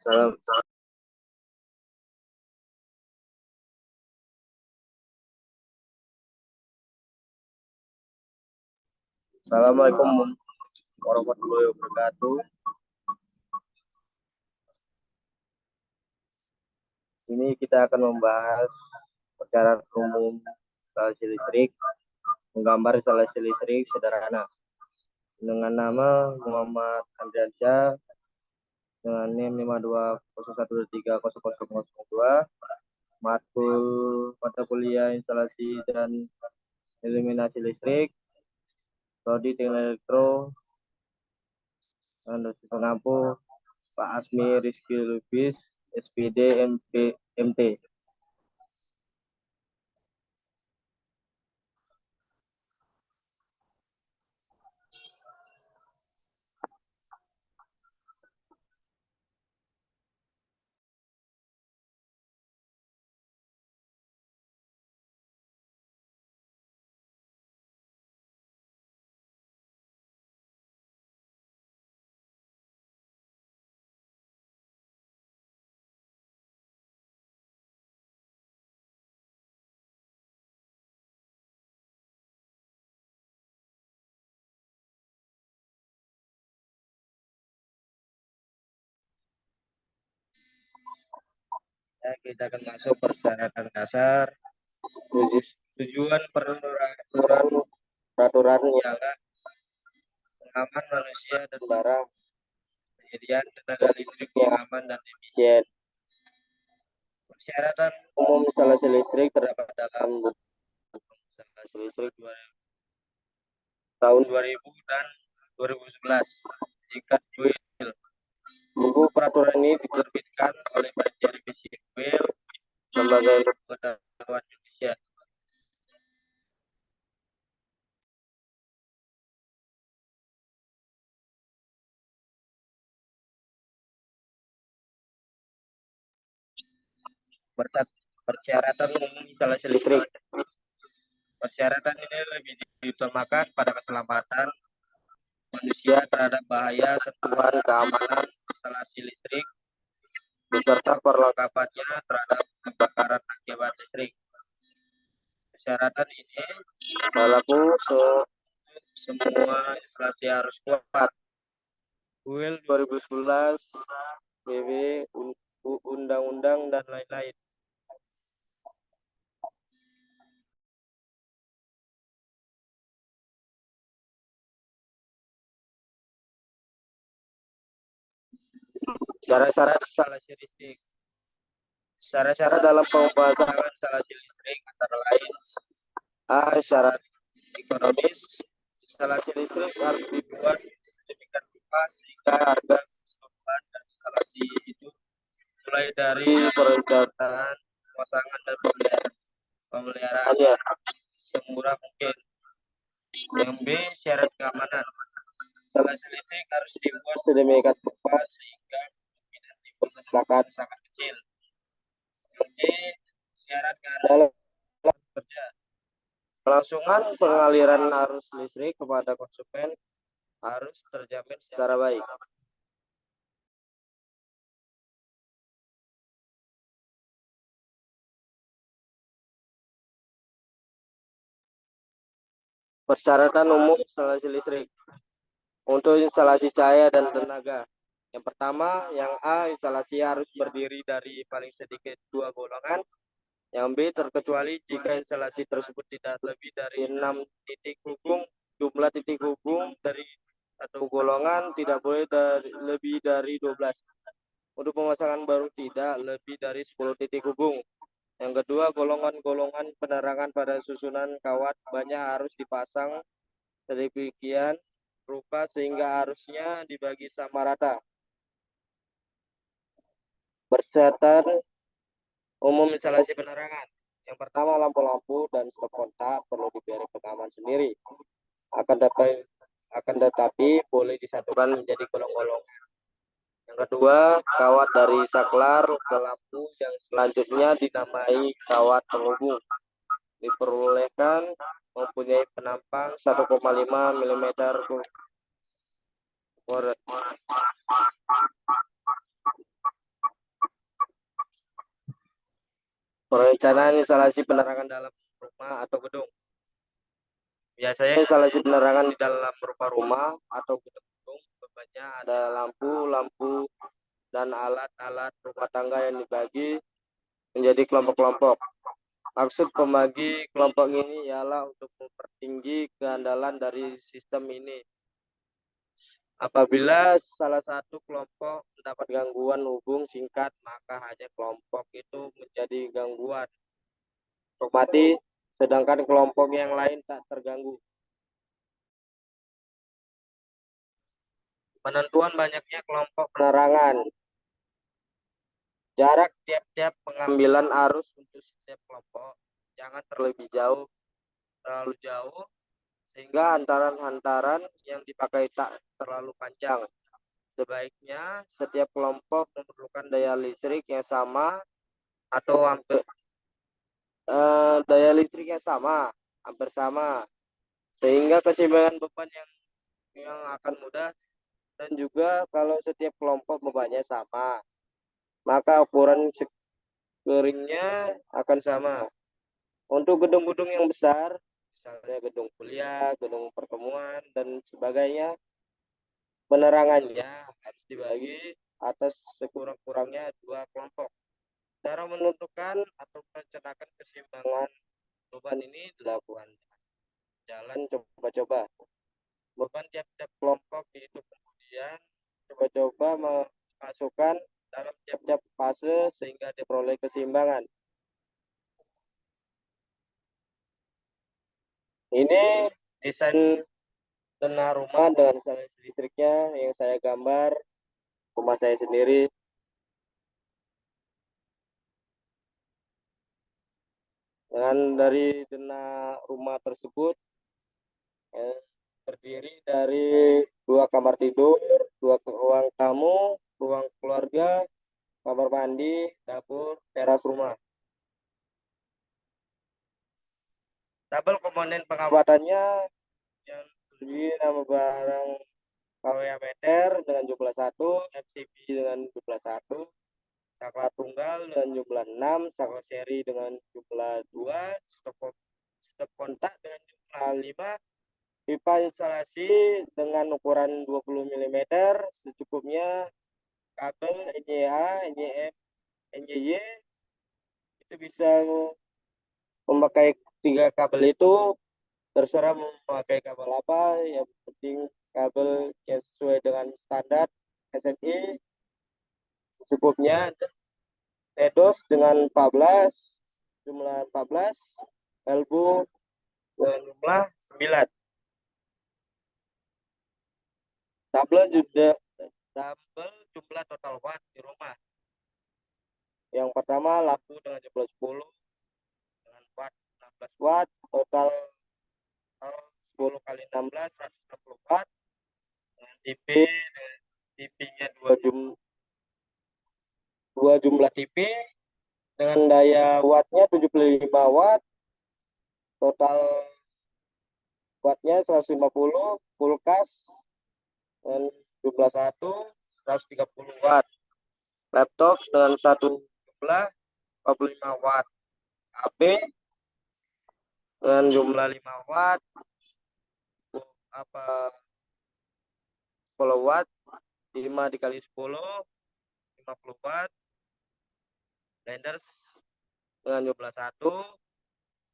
Salam. Assalamualaikum warahmatullahi wabarakatuh. Ini kita akan membahas persyaratan umum instalasi listrik, menggambar instalasi listrik sederhana. Dengan nama Muhammad Andriansyah, dengan NIM 5201230002, matkul mata kuliah instalasi dan eliminasi listrik, prodi teknik elektro, dan dosen pengampu Pak Asmi Rizky Lubis, SPD MT. Ya, kita akan masuk persyaratan dasar. Tujuan peraturan ialah aman manusia dan barang, penyediaan tenaga listrik yang aman dan efisien. Persyaratan umum instalasi listrik terdapat dalam buku instalasi listrik tahun 2000 dan 2011 tingkat WIL. Buku peraturan ini diterbitkan oleh Badan Revisi WIL, Lembaga Ilmu Pengetahuan Indonesia. Persyaratan umum instalasi listrik. Persyaratan ini lebih diutamakan pada keselamatan manusia terhadap bahaya sentuhan keamanan instalasi listrik beserta perlengkapannya terhadap kebakaran akibat listrik. Persyaratan ini berlaku semua instalasi harus kuat. WIL 2011, BW, Undang-Undang, dan lain-lain. Syarat-syarat instalasi listrik. Syarat-syarat dalam pembahasan instalasi listrik antara lain: A. Syarat ekonomis. Instalasi listrik harus dibuat sedemikian rupa sehingga harga keseluruhan dan instalasi itu mulai dari perencanaan, pemasangan, dan pemeliharaannya semurah mungkin. Yang B. Syarat keamanan. Instalasi listrik harus dibuat sedemikian rupa sehingga kemungkinan timbul kecelakaan sangat kecil. Yang C. Syarat keandalan kerja. Kelangsungan pengaliran arus listrik kepada konsumen harus terjamin secara baik. Persyaratan umum instalasi listrik. Untuk instalasi cahaya dan tenaga. Yang pertama, yang A, instalasi harus berdiri dari paling sedikit 2 golongan. Yang B, terkecuali jika instalasi tersebut tidak lebih dari 6 titik hubung. Jumlah titik hubung dari satu golongan tidak boleh lebih dari 12. Untuk pemasangan baru tidak lebih dari 10 titik hubung. Yang kedua, golongan-golongan penerangan pada susunan kawat banyak harus dipasang sedemikian rupa sehingga arusnya dibagi sama rata. Persyaratan umum instalasi penerangan. Yang pertama, lampu-lampu dan stop kontak perlu diberi pengaman sendiri. Akan tetapi boleh disatukan menjadi golong-golongan. Yang kedua, kawat dari saklar ke lampu yang selanjutnya dinamai kawat penghubung diperbolehkan mempunyai penampang 1,5 mm kuadrat. Perencanaan instalasi penerangan dalam rumah atau gedung. Biasanya instalasi penerangan di dalam berupa rumah atau gedung bebannya ada lampu dan alat-alat rumah tangga yang dibagi menjadi kelompok-kelompok. Maksud pembagi kelompok ini ialah untuk mempertinggi keandalan dari sistem ini. Apabila salah satu kelompok mendapat gangguan hubung singkat, maka hanya kelompok itu menjadi gangguan otomatis, sedangkan kelompok yang lain tak terganggu. Penentuan banyaknya kelompok penerangan. Jarak tiap-tiap pengambilan arus untuk setiap kelompok jangan terlalu jauh, sehingga hantaran yang dipakai tak terlalu panjang. Sebaiknya setiap kelompok memerlukan daya listrik yang sama atau hampir hampir sama, sehingga keseimbangan beban yang akan mudah. Dan juga kalau setiap kelompok bebannya sama, maka ukuran keringnya akan sama. Untuk gedung-gedung yang besar, misalnya gedung kuliah, gedung pertemuan, dan sebagainya, penerangannya harus dibagi atas sekurang-kurangnya 2 kelompok. Cara menentukan atau merencanakan keseimbangan beban ini dilakukan jalan coba-coba. Beban tiap-tiap kelompok itu kemudian coba-coba memasukkan dalam tiap-tiap fase sehingga diperoleh keseimbangan. Ini desain tanah rumah dengan installasi listriknya yang saya gambar rumah saya sendiri. Dengan dari tanah rumah tersebut terdiri dari 2 kamar tidur, 2 ruang tamu, ruang keluarga, kamar mandi, dapur, teras rumah. Tabel komponen pengawatannya yang terdiri nama barang KWA meter dengan jumlah 1, FCP dengan jumlah 1, saklar tunggal dengan jumlah 6, saklar seri dengan jumlah 2, stop kontak dengan jumlah 5, pipa instalasi dengan ukuran 20 mm secukupnya, kabel NYA, NYM, NYY itu bisa memakai 3 kabel itu, terserah memakai kabel apa, yang penting kabel yang sesuai dengan standar SNI secukupnya. Tedos dengan 14, jumlah 14, elbow dengan jumlah 9. Tabel jumlah total watt di rumah. Yang pertama lampu dengan jumlah 10 dengan watt 16 watt, total 10 kali 16 160 watt. Dengan TV-nya 2 jumlah TV dengan daya wattnya 75 watt, total wattnya 150, kulkas dengan jumlah 130 watt, laptop dengan satu jumlah 45 watt, HP dengan jumlah 5 watt, 10 watt, 5 dikali 10, 50 watt, blender dengan jumlah 1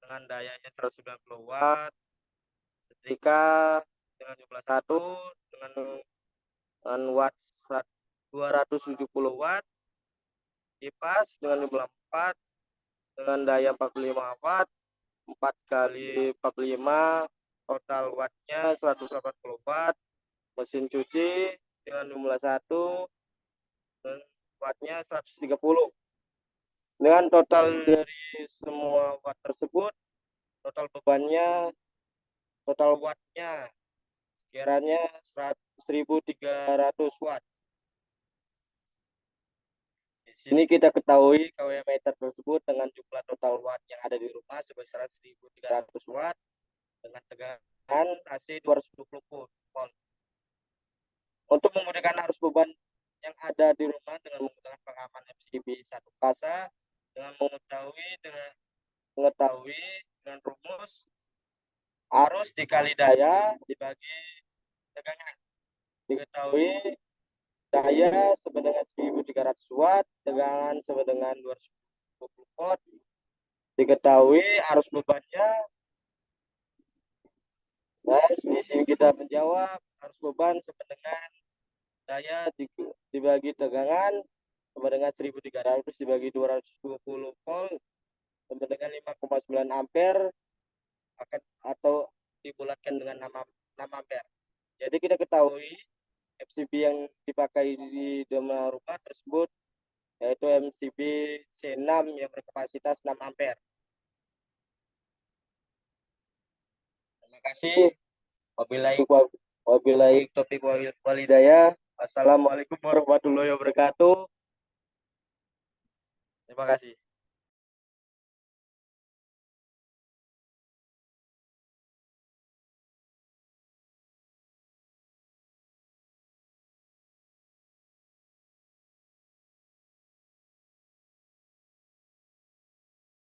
dengan dayanya 190 watt, setrika dengan jumlah 1 dengan watt 270 watt, kipas dengan jumlah 4 dengan daya 45 watt, 4 kali 45, total wattnya 180 watt, mesin cuci dengan jumlah 1 dan wattnya 130. Dengan total dari semua watt tersebut, total bebannya, total wattnya sekiranya 1300 watt. Di sini kita ketahui KW meter tersebut dengan jumlah total watt yang ada di rumah sebesar 1300 watt dengan tegangan AC 220 volt. Untuk memudahkan arus beban yang ada di rumah dengan menggunakan pengaman FCB 1 fase, dengan mengetahui dengan rumus arus dikali daya dibagi tegangan. Diketahui daya sama dengan 1300 watt, tegangan sama dengan 220 volt. Diketahui arus bebannya. Nah, di sini kita menjawab arus beban sama dengan daya dibagi tegangan sama dengan 1300 dibagi 220 volt sama dengan 5,9 ampere atau dibulatkan dengan 6 ampere. Jadi kita ketahui MCB yang dipakai di dalam rumah tersebut yaitu MCB C6 yang berkapasitas 6 ampere. Terima kasih. Wabillahi taufiq walhidayah. Assalamualaikum warahmatullahi wabarakatuh. Terima kasih.